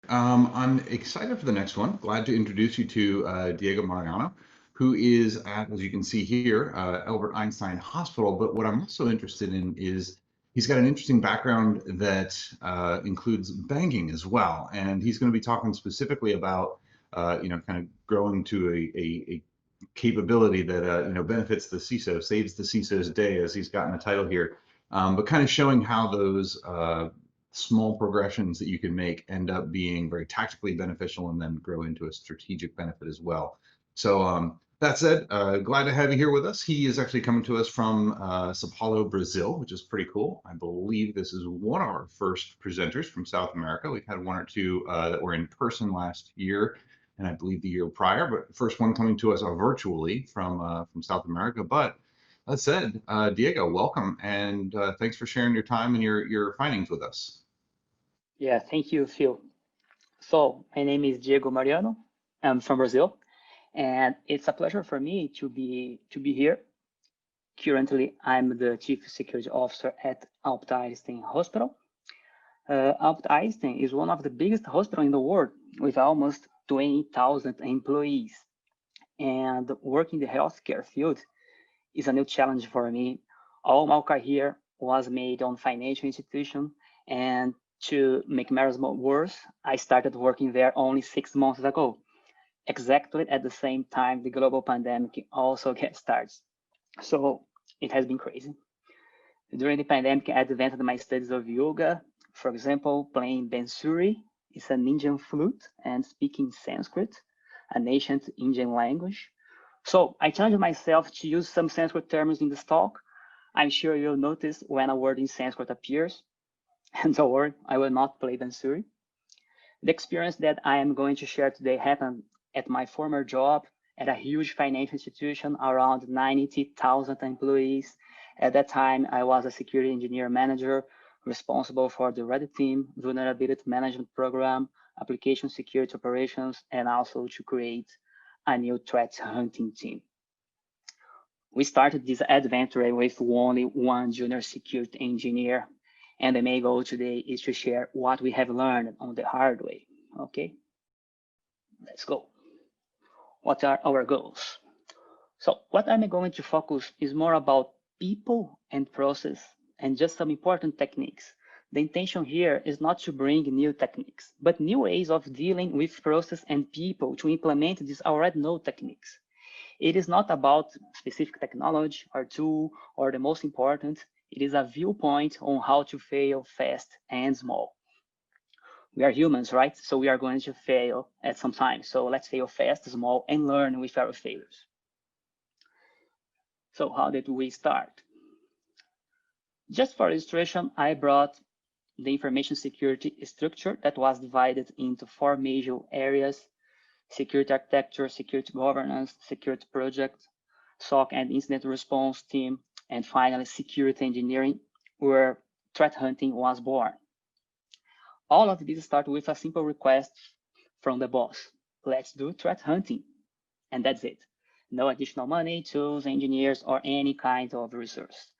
I'm excited for the next one. Glad to introduce you to Diego Mariano, who is at, as you can see here, Albert Einstein Hospital. But what I'm also interested in is he's got an interesting background that includes banking as well, and he's going to be talking specifically about, kind of growing to a capability that benefits the CISO, saves the CISO's day, as he's gotten a title here, but kind of showing how those small progressions that you can make end up being very tactically beneficial and then grow into a strategic benefit as well. So that said, glad to have you here with us. He is actually coming to us from Sao Paulo, Brazil, which is pretty cool. I believe this is one of our first presenters from South America. We've had one or two that were in person last year, and I believe the year prior, but first one coming to us virtually from South America. But that said, Diego, welcome, and thanks for sharing your time and your findings with us. Yeah, thank you, Phil. So, my name is Diego Mariano. I'm from Brazil, and it's a pleasure for me to be here. Currently, I'm the Chief Security Officer at Albert Einstein Hospital. Albert Einstein is one of the biggest hospitals in the world with almost 20,000 employees. And working in the healthcare field is a new challenge for me. All my career was made on financial institution, and to make matters worse, I started working there only 6 months ago, exactly at the same time the global pandemic also gets started. So it has been crazy. During the pandemic, I advanced my studies of yoga, for example, playing Bansuri, is an Indian flute, and speaking Sanskrit, an ancient Indian language. So I challenged myself to use some Sanskrit terms in this talk. I'm sure you'll notice when a word in Sanskrit appears. And don't worry, I will not play Bansuri. The experience that I am going to share today happened at my former job at a huge financial institution, around 90,000 employees. At that time, I was a security engineer manager responsible for the Red Team vulnerability management program, application security operations, and also to create a new threat hunting team. We started this adventure with only one junior security engineer, and the main goal today is to share what we have learned on the hard way. Okay, let's go. What are our goals? So what I'm going to focus is more about people and process and just some important techniques. The intention here is not to bring new techniques, but new ways of dealing with process and people to implement these already known techniques. It is not about specific technology or tool or the most important, it is a viewpoint on how to fail fast and small. We are humans, right? So we are going to fail at some time. So let's fail fast, small, and learn with our failures. So how did we start? Just for illustration, I brought the information security structure that was divided into four major areas: security architecture, security governance, security project, SOC and incident response team, and finally security engineering, where threat hunting was born. All of these start with a simple request from the boss. Let's do threat hunting. And that's it. No additional money, tools, engineers, or any kind of resource.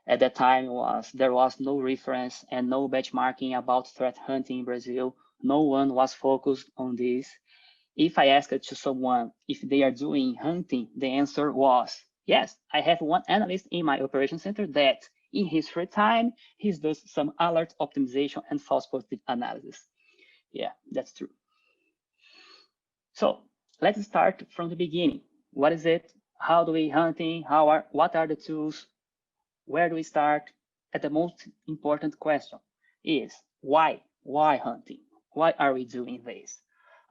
At that time, there was no reference and no benchmarking about threat hunting in Brazil. No one was focused on this. If I asked to someone if they are doing hunting, the answer was, yes, I have one analyst in my operation center that in his free time, he does some alert optimization and false positive analysis. Yeah, that's true. So let's start from the beginning. What is it? How do we hunting? What are the tools? Where do we start? And the most important question is why? Why hunting? Why are we doing this?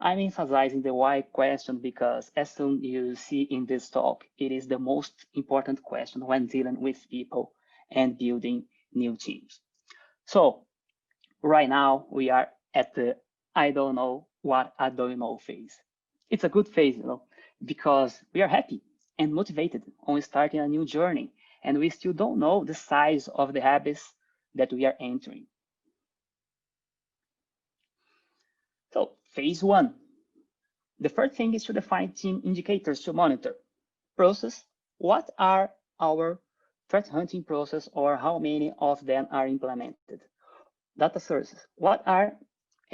I'm emphasizing the why question because as soon you see in this talk, it is the most important question when dealing with people and building new teams. So right now we are at the I don't know what I don't know phase. It's a good phase, because we are happy and motivated on starting a new journey, and we still don't know the size of the abyss that we are entering. So phase one. The first thing is to define team indicators to monitor. Process, what are our threat hunting process or how many of them are implemented? Data sources, what are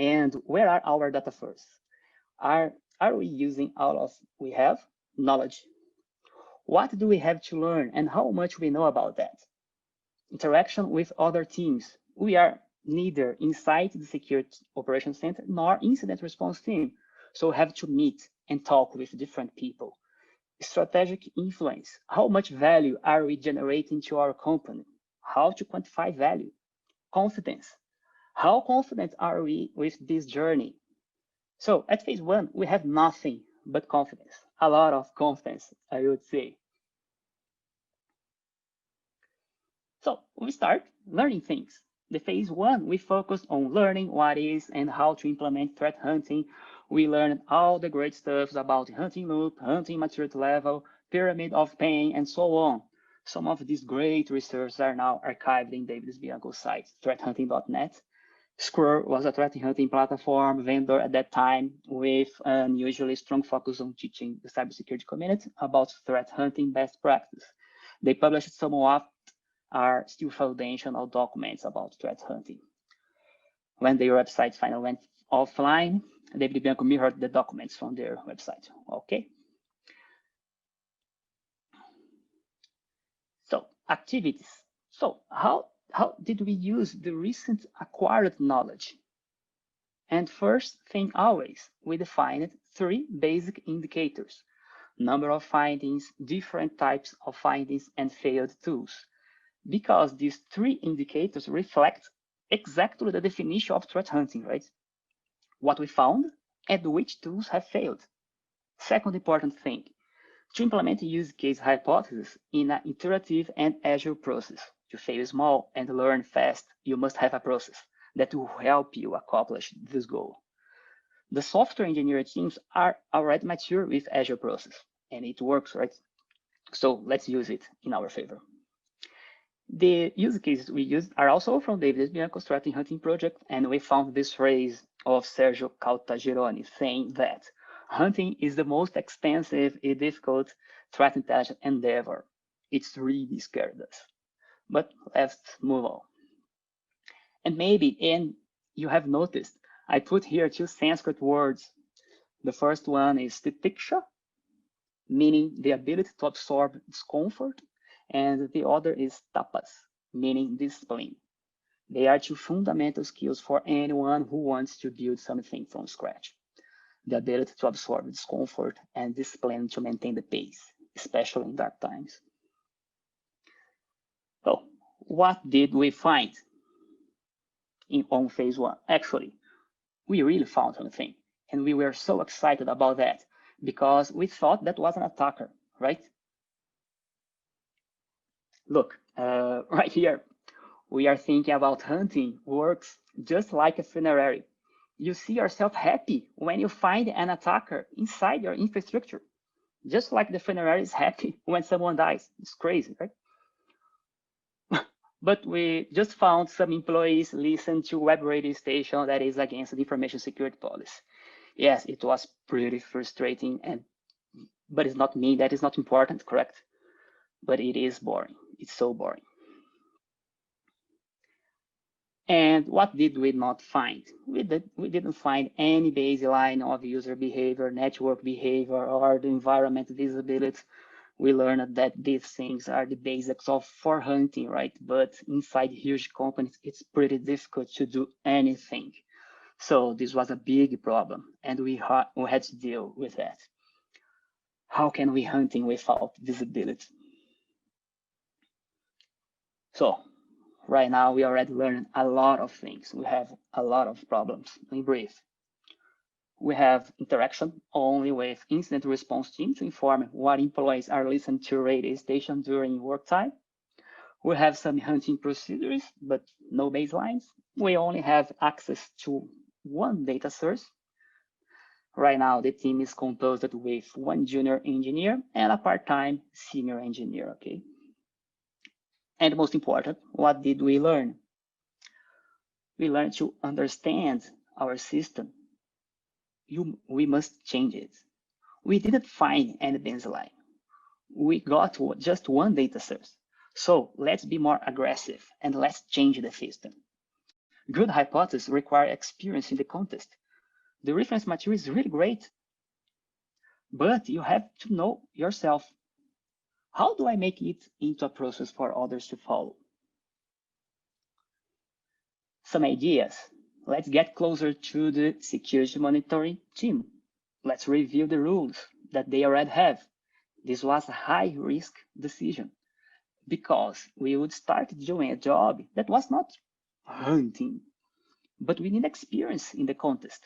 And where are our data first? Are we using all of we have? Knowledge. What do we have to learn and how much we know about that? Interaction with other teams. We are neither inside the Security Operations Center nor incident response team, so have to meet and talk with different people. Strategic influence. How much value are we generating to our company? How to quantify value? Confidence. How confident are we with this journey? So at phase one, we have nothing but confidence, a lot of confidence, I would say. So we start learning things. The phase one, we focus on learning what is and how to implement threat hunting. We learned all the great stuff about hunting loop, hunting maturity level, pyramid of pain, and so on. Some of these great research are now archived in David Bianco's site, threathunting.net. Squirrel was a threat hunting platform vendor at that time with an unusually strong focus on teaching the cybersecurity community about threat hunting best practice. They published some of are still foundational documents about threat hunting. When their website finally went offline, David Bianco mirrored the documents from their website. Okay. So activities. So how did we use the recent acquired knowledge? And first thing always, we defined 3 basic indicators: number of findings, different types of findings, and failed tools. Because these 3 indicators reflect exactly the definition of threat hunting, right? What we found and which tools have failed. Second important thing, to implement use case hypothesis in an iterative and agile process. To fail small and learn fast, you must have a process that will help you accomplish this goal. The software engineering teams are already mature with agile process, and it works, right? So let's use it in our favor. The use cases we used are also from David Bianco's threat hunting project, and we found this phrase of Sergio Caltagirone saying that hunting is the most expensive and difficult threat intelligence endeavor. It's really scared us. But let's move on. And maybe, and you have noticed, I put here 2 Sanskrit words. The first one is titiksha, meaning the ability to absorb discomfort, and the other is tapas, meaning discipline. They are 2 fundamental skills for anyone who wants to build something from scratch. The ability to absorb discomfort and discipline to maintain the pace, especially in dark times. So, what did we find on phase 1? Actually, we really found something, and we were so excited about that because we thought that was an attacker, right? Look, right here, we are thinking about hunting works just like a funerary. You see yourself happy when you find an attacker inside your infrastructure, just like the funerary is happy when someone dies. It's crazy, right? But we just found some employees listen to web radio station that is against the information security policy. Yes, it was pretty frustrating, but it's not me, that is not important, correct? But it is boring. It's so boring. And what did we not find? We didn't find any baseline of user behavior, network behavior, or the environment visibility. We learned that these things are the basics for hunting, right? But inside huge companies, it's pretty difficult to do anything. So this was a big problem, and we had to deal with that. How can we hunting without visibility? So right now, we already learned a lot of things. We have a lot of problems. In brief, we have interaction only with incident response team to inform what employees are listening to radio station during work time. We have some hunting procedures, but no baselines. We only have access to 1 data source. Right now, the team is composed with 1 junior engineer and a part-time senior engineer, okay? And most important, what did we learn? We learned to understand our system. We must change it. We didn't find any baseline. We got just 1 data source. So let's be more aggressive and let's change the system. Good hypotheses require experience in the context. The reference material is really great, but you have to know yourself. How do I make it into a process for others to follow? Some ideas. Let's get closer to the security monitoring team. Let's review the rules that they already have. This was a high-risk decision because we would start doing a job that was not hunting, but we need experience in the context.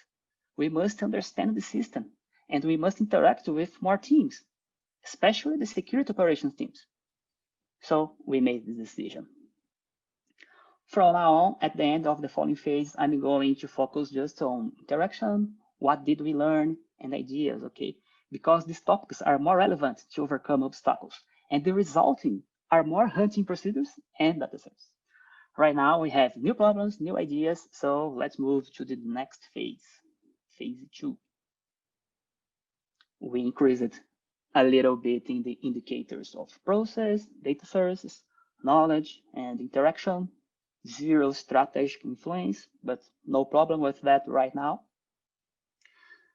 We must understand the system and we must interact with more teams, especially the security operations teams. So we made this decision. From now on, at the end of the following phase, I'm going to focus just on interaction, what did we learn, and ideas, okay? Because these topics are more relevant to overcome obstacles, and the resulting are more hunting procedures and data sets. Right now, we have new problems, new ideas, so let's move to the next phase, phase 2. We increased a little bit in the indicators of process, data sources, knowledge, and interaction. Zero strategic influence, but no problem with that right now.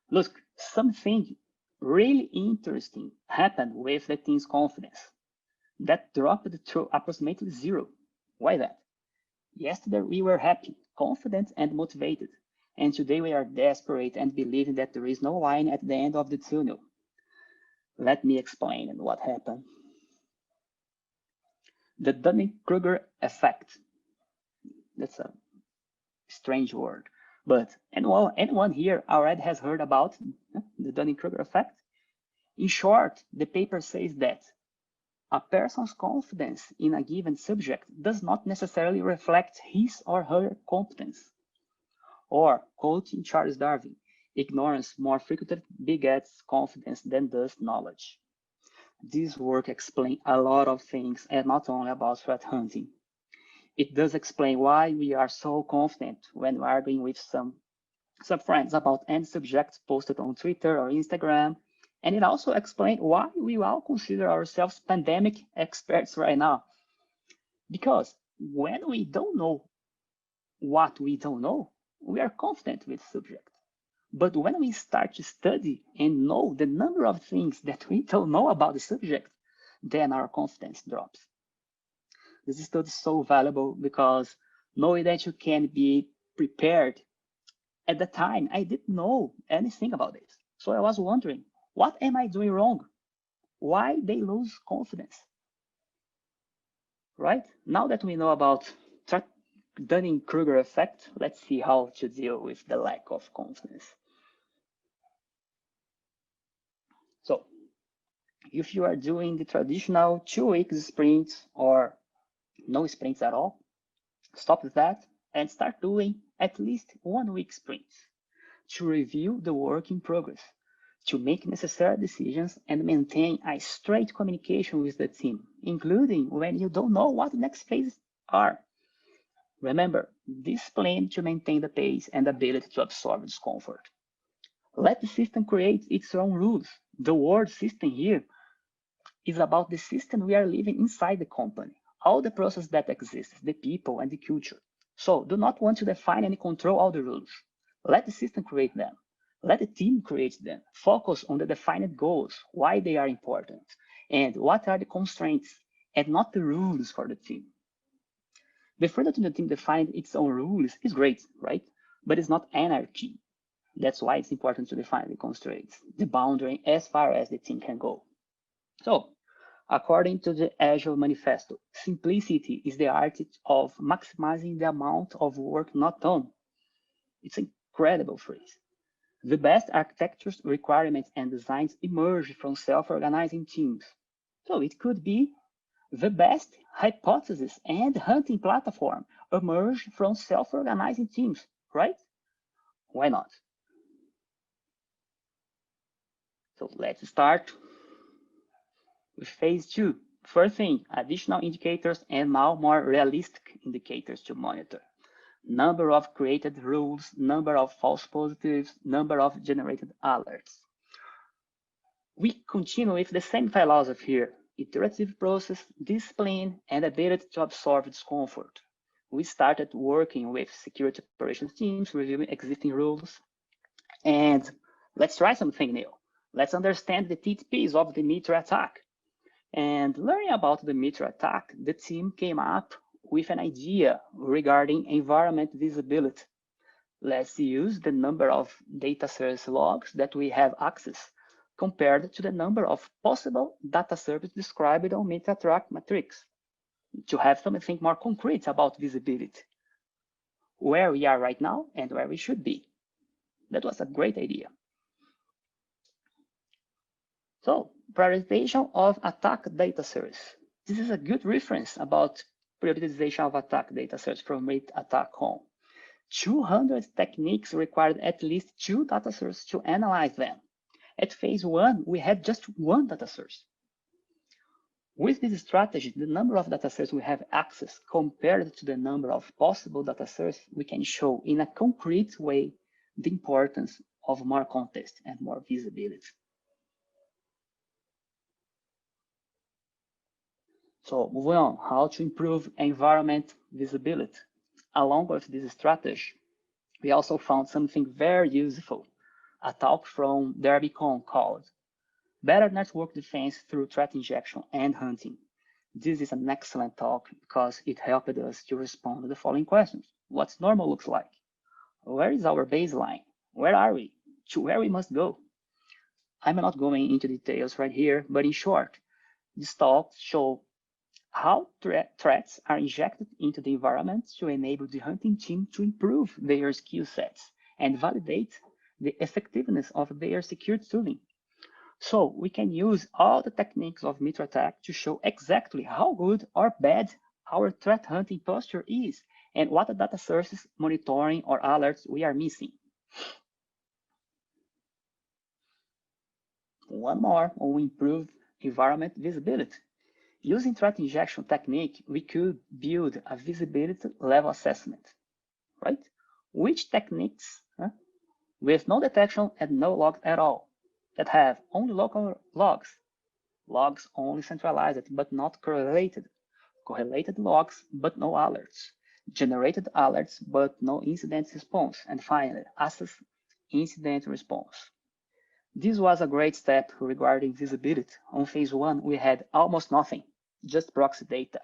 Look, something really interesting happened with the team's confidence. That dropped to approximately 0. Why that? Yesterday we were happy, confident, and motivated. And today we are desperate and believing that there is no line at the end of the tunnel. Let me explain what happened. The Dunning-Kruger effect. That's a strange word, but anyone here already has heard about the Dunning-Kruger effect? In short, the paper says that a person's confidence in a given subject does not necessarily reflect his or her competence. Or, quoting Charles Darwin, ignorance more frequently begets confidence than does knowledge. This work explains a lot of things and not only about threat hunting. It does explain why we are so confident when arguing with some friends about any subject posted on Twitter or Instagram. And it also explains why we all consider ourselves pandemic experts right now. Because when we don't know what we don't know, we are confident with the subject. But when we start to study and know the number of things that we don't know about the subject, then our confidence drops. This study is so valuable because knowing that you can be prepared. At the time, I didn't know anything about this. So I was wondering, what am I doing wrong? Why they lose confidence? Right? Now that we know about Dunning-Kruger effect, let's see how to deal with the lack of confidence. So if you are doing the traditional 2-week sprints or no sprints at all, stop that and start doing at least 1-week sprints to review the work in progress, to make necessary decisions and maintain a straight communication with the team, including when you don't know what the next phases are. Remember, discipline to maintain the pace and ability to absorb discomfort. Let the system create its own rules. The word system here is about the system we are living inside the company, all the process that exists, the people and the culture. So do not want to define and control all the rules. Let the system create them. Let the team create them. Focus on the defined goals, why they are important, and what are the constraints, and not the rules for the team. The freedom to the team define its own rules is great, right? But it's not anarchy. That's why it's important to define the constraints, the boundary as far as the team can go. So, according to the Agile Manifesto, simplicity is the art of maximizing the amount of work not done. It's an incredible phrase. The best architectures, requirements, and designs emerge from self-organizing teams. So it could be the best hypothesis and hunting platform emerge from self-organizing teams, right? Why not? So let's start with phase 2. First thing, additional indicators and now more realistic indicators to monitor. Number of created rules, number of false positives, number of generated alerts. We continue with the same philosophy here, iterative process, discipline, and ability to absorb discomfort. we started working with security operations teams, reviewing existing rules. And let's try something new. Let's understand the TTPs of the meter attack. And learning about the meter attack, the team came up with an idea regarding environment visibility. Let's use the number of data service logs that we have access compared to the number of possible data services described on meter attack matrix to have something more concrete about visibility, where we are right now and where we should be. That was a great idea. So, prioritization of attack data source. This is a good reference about prioritization of attack data source from Meter Attack Home. 200 techniques required at least 2 data sources to analyze them. At phase 1, we had just 1 data source. With this strategy, the number of data sources we have access compared to the number of possible data sources, we can show in a concrete way the importance of more context and more visibility. So moving on, how to improve environment visibility. Along with this strategy, we also found something very useful, a talk from DerbyCon called Better Network Defense Through Threat Injection and Hunting. This is an excellent talk because it helped us to respond to the following questions. What's normal looks like? Where is our baseline? Where are we? To where we must go? I'm not going into details right here, but in short, this talk shows how threats are injected into the environment to enable the hunting team to improve their skill sets and validate the effectiveness of their security tooling. So we can use all the techniques of meter attack to show exactly how good or bad our threat hunting posture is and what the data sources, monitoring, or alerts we are missing. One more on improved environment visibility. Using threat injection technique, we could build a visibility level assessment, right? Which techniques with no detection and no logs at all, that have only local logs only centralized but not correlated, correlated logs but no alerts, generated alerts but no incident response, and finally, assess incident response. This was a great step regarding visibility. On phase 1, we had almost nothing, just proxy data.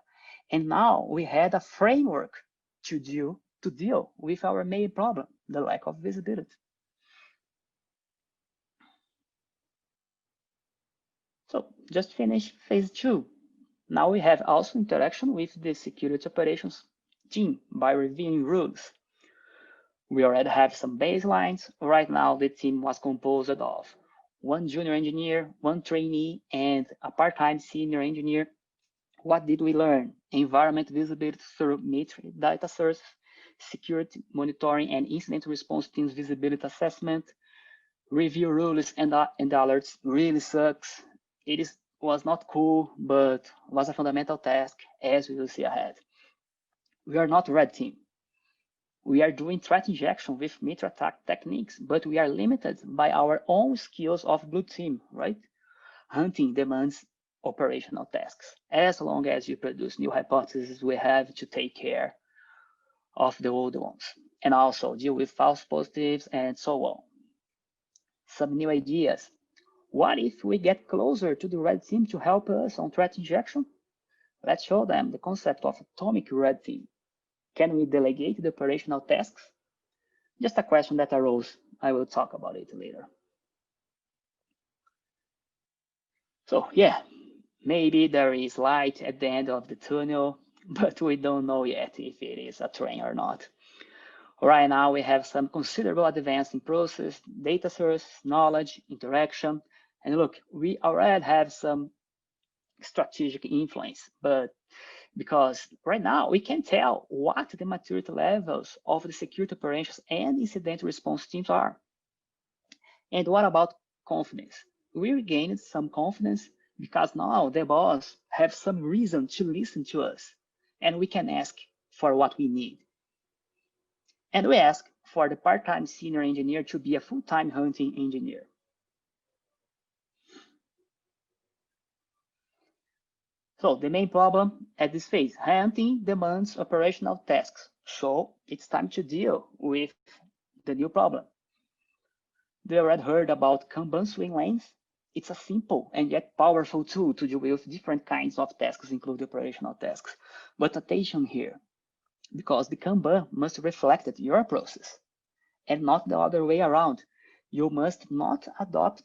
And now we had a framework to deal with our main problem, the lack of visibility. So just finish phase 2. Now we have also interaction with the security operations team by reviewing rules. We already have some baselines. Right now, the team was composed of 1 junior engineer, 1 trainee, and a part-time senior engineer. What did we learn? Environment visibility through meter data source, security monitoring and incident response teams visibility assessment, review rules and alerts really sucks. It was not cool, but was a fundamental task, as we will see ahead. We are not red team. We are doing threat injection with meter attack techniques, but we are limited by our own skills of blue team, right? Hunting demands operational tasks. As long as you produce new hypotheses, we have to take care of the old ones and also deal with false positives and so on. Some new ideas. What if we get closer to the red team to help us on threat injection? Let's show them the concept of atomic red team. Can we delegate the operational tasks? Just a question that arose. I will talk about it later. So yeah, maybe there is light at the end of the tunnel, but we don't know yet if it is a train or not. Right now, we have some considerable advance in process, data source, knowledge, interaction. And look, we already have some strategic influence, but because right now we can tell what the maturity levels of the security operations and incident response teams are. And what about confidence? We regained some confidence because now the boss have some reason to listen to us and we can ask for what we need. And we ask for the part-time senior engineer to be a full-time hunting engineer. So the main problem at this phase, hunting demands operational tasks. So it's time to deal with the new problem. You already heard about Kanban swim lanes? It's a simple and yet powerful tool to deal with different kinds of tasks, including operational tasks. But attention here, because the Kanban must reflect your process and not the other way around. You must not adapt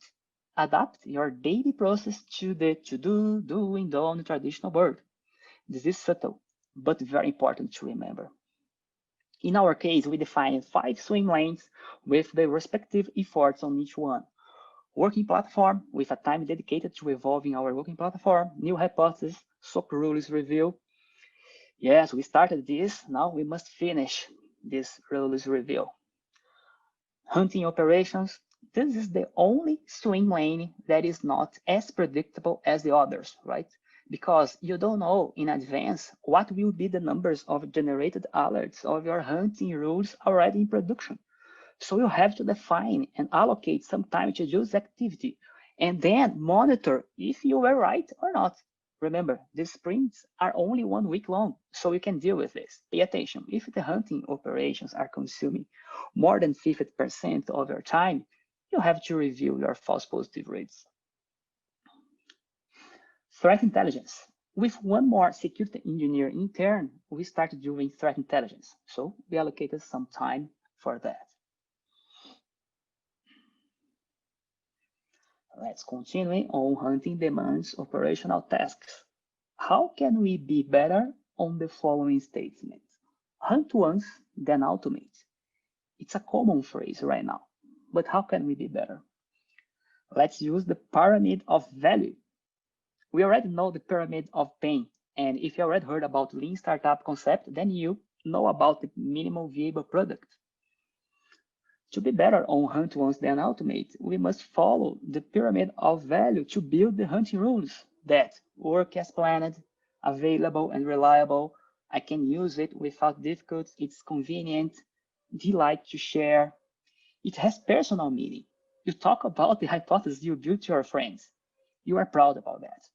your daily process to the to-do, doing, done traditional bird. This is subtle, but very important to remember. In our case, we define 5 swim lanes with the respective efforts on each one. Working platform with a time dedicated to evolving our working platform, new hypothesis, SOC rules review. Yes, we started this, now we must finish this rules review. Hunting operations, this is the only swim lane that is not as predictable as the others, right? Because you don't know in advance what will be the numbers of generated alerts of your hunting rules already in production. So you have to define and allocate some time to do this activity and then monitor if you were right or not. Remember, these sprints are only 1 week long, so you can deal with this. Pay attention. If the hunting operations are consuming more than 50% of your time, you have to review your false positive rates. Threat intelligence. With one more security engineer intern, we started doing threat intelligence. So we allocated some time for that. Let's continue on hunting demands operational tasks. How can we be better on the following statement? Hunt once, then automate. It's a common phrase right now, but how can we be better? Let's use the pyramid of value. We already know the pyramid of pain, and if you already heard about lean startup concept, then you know about the minimum viable product. To be better on hunt once then automate, we must follow the pyramid of value to build the hunting rules that work as planned, available and reliable. I can use it without difficulty. It's convenient, delight to share. It has personal meaning. You talk about the hypothesis you built to your friends. You are proud about that.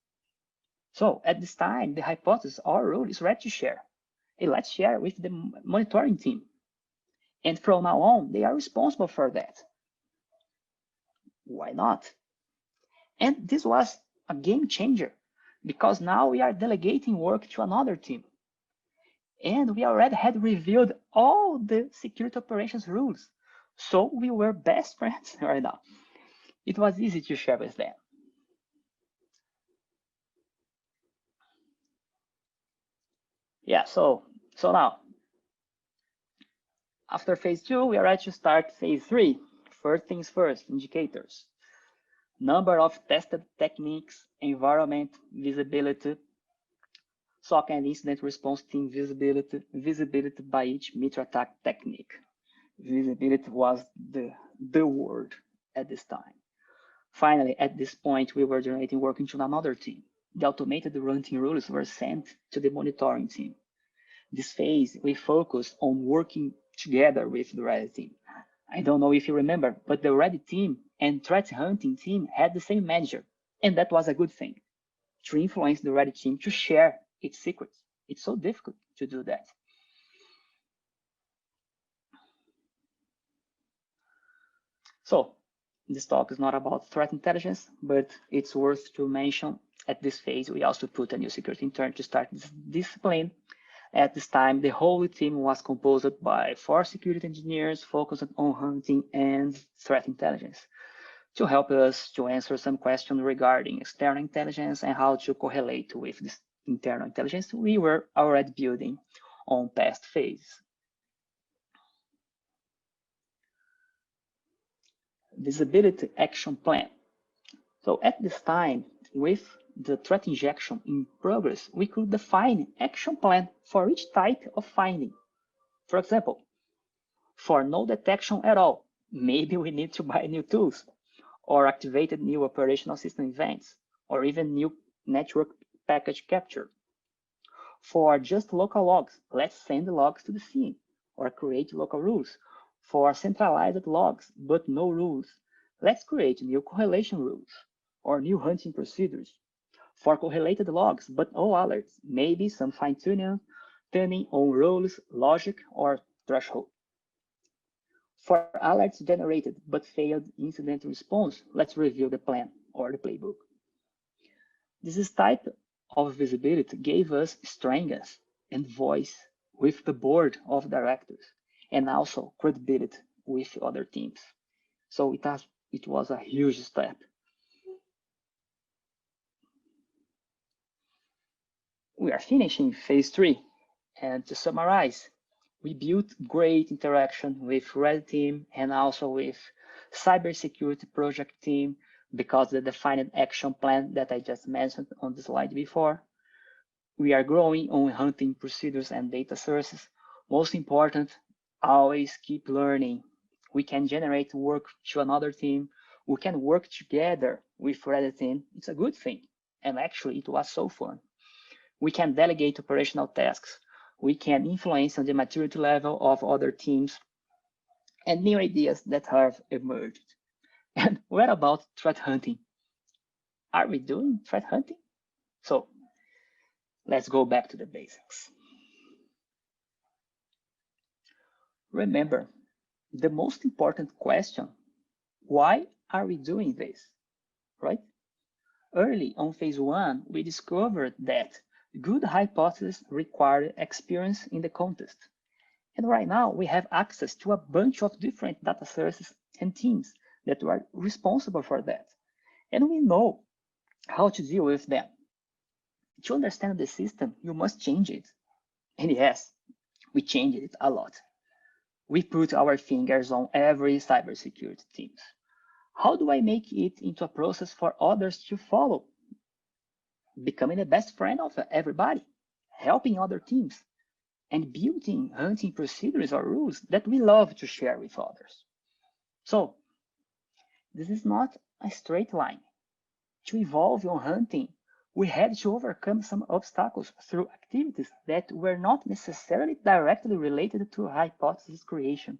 So at this time, the hypothesis or rule is ready to share. Hey, let's share with the monitoring team. And from now on, they are responsible for that. Why not? And this was a game changer because now we are delegating work to another team. And we already had reviewed all the security operations rules. So we were best friends right now. It was easy to share with them. Yeah, so now, after phase 2, we are ready to start phase 3. First things first, indicators. Number of tested techniques, environment, visibility, SOC and incident response team visibility by each meter attack technique. Visibility was the word at this time. Finally, at this point, we were generating work into another team. The automated hunting rules were sent to the monitoring team. This phase, we focused on working together with the Ready team. I don't know if you remember, but the Ready team and threat hunting team had the same manager, and that was a good thing to influence the Ready team to share its secrets. It's so difficult to do that. So this talk is not about threat intelligence, but it's worth to mention at this phase, we also put a new security intern to start this discipline. At this time, the whole team was composed by 4 security engineers focused on hunting and threat intelligence to help us to answer some questions regarding external intelligence and how to correlate with this internal intelligence we were already building on past phase. Visibility action plan. So at this time, with the threat injection in progress, we could define action plan for each type of finding. For example, for no detection at all, maybe we need to buy new tools or activated new operational system events or even new network package capture. For just local logs, let's send the logs to the scene or create local rules. For centralized logs, but no rules, let's create new correlation rules or new hunting procedures. For correlated logs, but all alerts, maybe some fine-tuning on rules, logic, or threshold. For alerts generated but failed incident response, let's review the plan or the playbook. This type of visibility gave us strength and voice with the board of directors, and also credibility with other teams. So it was a huge step. We are finishing phase 3, and to summarize, we built great interaction with red team and also with cybersecurity project team, because the defined action plan that I just mentioned on the slide before. We are growing on hunting procedures and data sources. Most important, always keep learning. We can generate work to another team. We can work together with red team. It's a good thing. And actually, it was so fun. We can delegate operational tasks. We can influence on the maturity level of other teams and new ideas that have emerged. And what about threat hunting? Are we doing threat hunting? So let's go back to the basics. Remember, the most important question, why are we doing this, right? Early on phase 1, we discovered that good hypotheses require experience in the context. And right now we have access to a bunch of different data sources and teams that are responsible for that. And we know how to deal with them. To understand the system, you must change it. And yes, we changed it a lot. We put our fingers on every cybersecurity team. How do I make it into a process for others to follow? Becoming the best friend of everybody, helping other teams, and building hunting procedures or rules that we love to share with others. So this is not a straight line. To evolve on hunting, we had to overcome some obstacles through activities that were not necessarily directly related to hypothesis creation.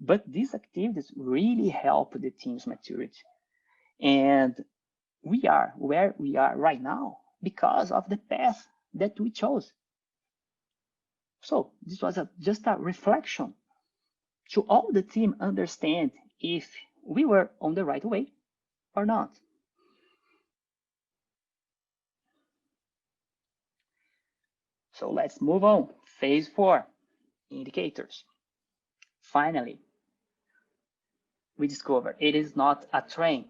But these activities really help the team's maturity. And we are where we are right now because of the path that we chose. So this was just a reflection to all the team understand if we were on the right way or not. So let's move on. Phase 4, indicators. Finally, we discovered it is not a train,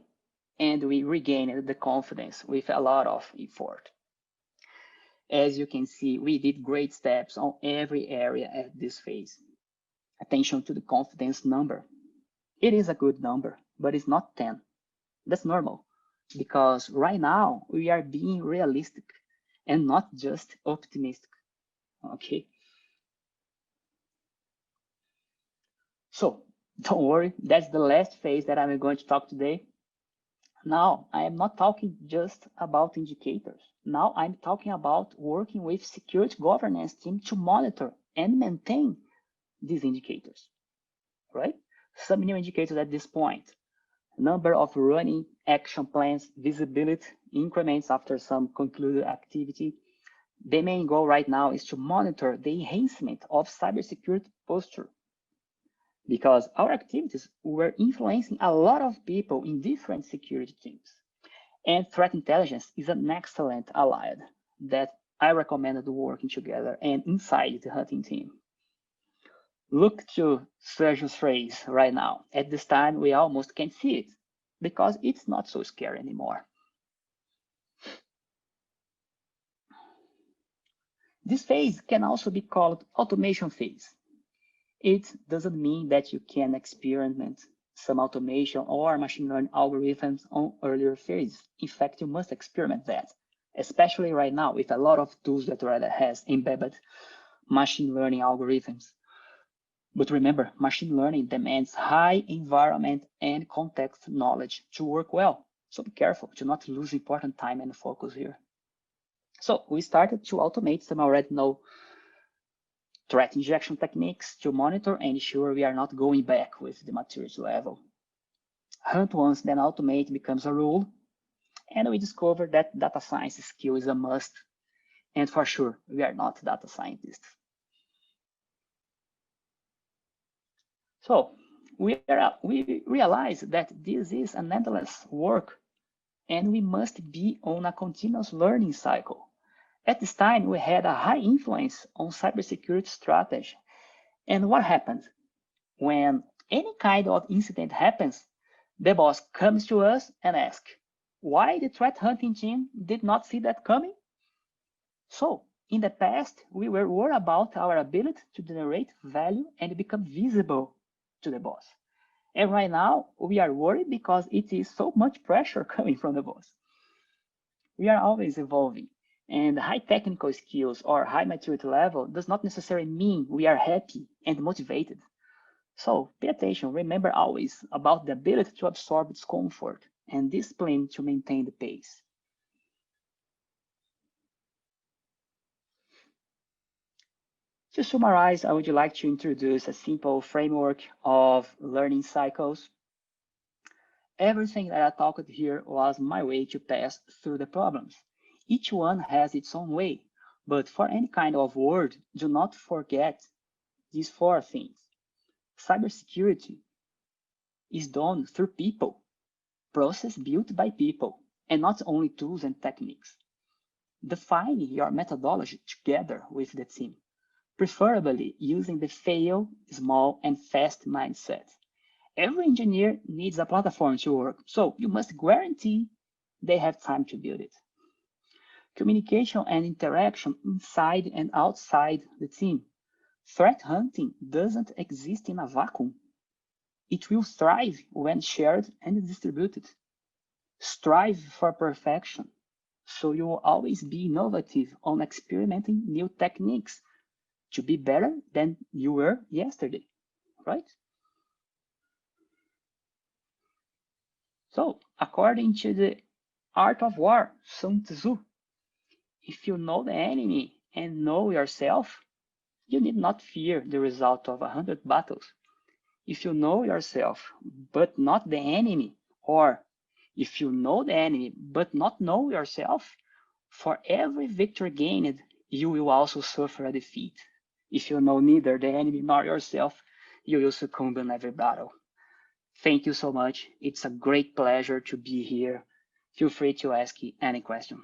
and we regained the confidence with a lot of effort. As you can see, we did great steps on every area at this phase. Attention to the confidence number. It is a good number, but it's not 10. That's normal, because right now we are being realistic and not just optimistic. Okay. So don't worry, that's the last phase that I'm going to talk today. Now, I am not talking just about indicators. Now I'm talking about working with security governance team to monitor and maintain these indicators, right? Some new indicators at this point: number of running action plans, visibility, increments after some concluded activity. The main goal right now is to monitor the enhancement of cybersecurity posture, because our activities were influencing a lot of people in different security teams. And threat intelligence is an excellent ally that I recommended working together and inside the hunting team. Look to Sergio's phrase right now. At this time, we almost can't see it because it's not so scary anymore. This phase can also be called automation phase. It doesn't mean that you can experiment some automation or machine learning algorithms on earlier phases. In fact, you must experiment that, especially right now with a lot of tools that already has embedded machine learning algorithms. But remember, machine learning demands high environment and context knowledge to work well. So be careful to not lose important time and focus here. So we started to automate some already know threat injection techniques to monitor and ensure we are not going back with the maturity level. Hunt once, then automate becomes a rule. And we discovered that data science skill is a must. And for sure, we are not data scientists. So we realize that this is an endless work, and we must be on a continuous learning cycle. At this time, we had a high influence on cybersecurity strategy. And what happened? When any kind of incident happens, the boss comes to us and asks, why the threat hunting team did not see that coming? So in the past, we were worried about our ability to generate value and become visible to the boss. And right now, we are worried because it is so much pressure coming from the boss. We are always evolving, and high technical skills or high maturity level does not necessarily mean we are happy and motivated. So pay attention, remember always about the ability to absorb discomfort and discipline to maintain the pace. To summarize, I would like to introduce a simple framework of learning cycles. Everything that I talked here was my way to pass through the problems. Each one has its own way, but for any kind of word, do not forget these 4 things. Cybersecurity is done through people, process built by people, and not only tools and techniques. Define your methodology together with the team, preferably using the fail, small, and fast mindset. Every engineer needs a platform to work, so you must guarantee they have time to build it. Communication and interaction inside and outside the team. Threat hunting doesn't exist in a vacuum. It will thrive when shared and distributed. Strive for perfection, so you will always be innovative on experimenting new techniques to be better than you were yesterday, right? So, according to the Art of War, Sun Tzu, if you know the enemy and know yourself, you need not fear the result of 100 battles. If you know yourself, but not the enemy, or if you know the enemy, but not know yourself, for every victory gained, you will also suffer a defeat. If you know neither the enemy nor yourself, you will succumb in every battle. Thank you so much. It's a great pleasure to be here. Feel free to ask any question.